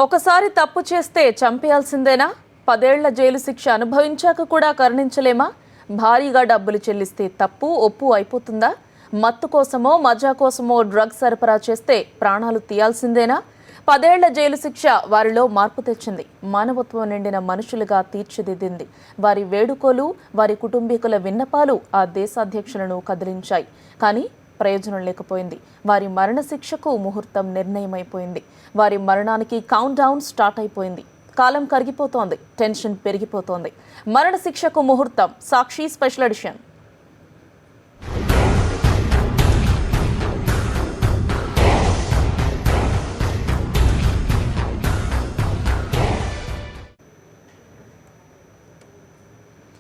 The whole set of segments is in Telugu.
ఒకసారి తప్పు చేస్తే చంపేయాల్సిందేనా? 10 ఏళ్ల జైలు శిక్ష అనుభవించాక కూడా కరుణించలేమా? భారీగా డబ్బులు చెల్లిస్తే తప్పు ఒప్పు అయిపోతుందా? మత్తు కోసమో మజా కోసమో డ్రగ్స్ సరఫరా చేస్తే ప్రాణాలు తీయాల్సిందేనా? 10 ఏళ్ల జైలు శిక్ష వారిలో మార్పు తెచ్చింది. మానవత్వం నిండిన మనుషులుగా తీర్చిదిద్దింది. వారి వేడుకలు, వారి కుటుంబీకుల విన్నపాలు ఆ దేశాధ్యక్షులను కదిలించాయి. కానీ ప్రయోజనం లేకపోయింది. వారి మరణ శిక్షకు ముహూర్తం నిర్ణయమైపోయింది. వారి మరణానికి కౌంట్ డౌన్ స్టార్ట్ అయిపోయింది. కాలం కరిగిపోతోంది. టెన్షన్ పెరిగిపోతోంది. మరణ శిక్షకు ముహూర్తం. సాక్షి స్పెషల్ ఎడిషన్.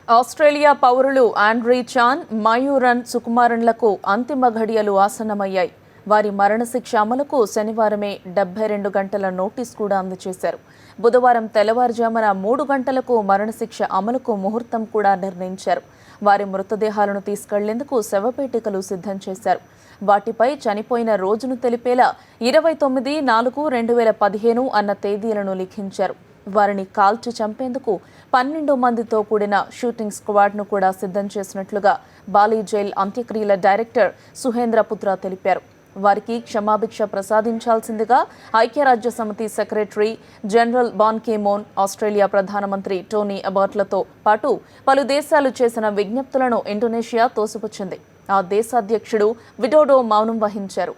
ఆస్ట్రేలియా పౌరులు ఆండ్రీ చాన్, మయూరన్ సుకుమారన్లకు అంతిమ ఘడియలు ఆసన్నమయ్యాయి. వారి మరణశిక్ష అమలుకు శనివారమే 72 గంటల నోటీస్ కూడా అందజేశారు. బుధవారం తెల్లవారుజామున 3 గంటలకు మరణశిక్ష అమలుకు ముహూర్తం కూడా నిర్ణయించారు. వారి మృతదేహాలను తీసుకెళ్లేందుకు శవపేటికలు సిద్ధం చేశారు. వాటిపై చనిపోయిన రోజును తెలిపేలా 29/4/2015 అన్న తేదీలను లిఖించారు. వారిని కాల్చి చంపేందుకు 12 మందితో కూడిన షూటింగ్ స్క్వాడ్ను కూడా సిద్ధం చేసినట్లుగా బాలి జైల్ అంత్యక్రియల డైరెక్టర్ సుహేంద్ర పుత్ర తెలిపారు. వారికి క్షమాభిక్ష ప్రసాదించాల్సిందిగా ఐక్యరాజ్య సమితి secretary general Ban Ki Moon, Australia ప్రధానమంత్రి టోనీ అబార్ట్లతో పాటు పలు దేశాలు చేసిన విజ్ఞప్తులను ఇండోనేషియా తోసిపుచ్చింది. ఆ దేశాధ్యక్షుడు విడోడో మౌనం వహించారు.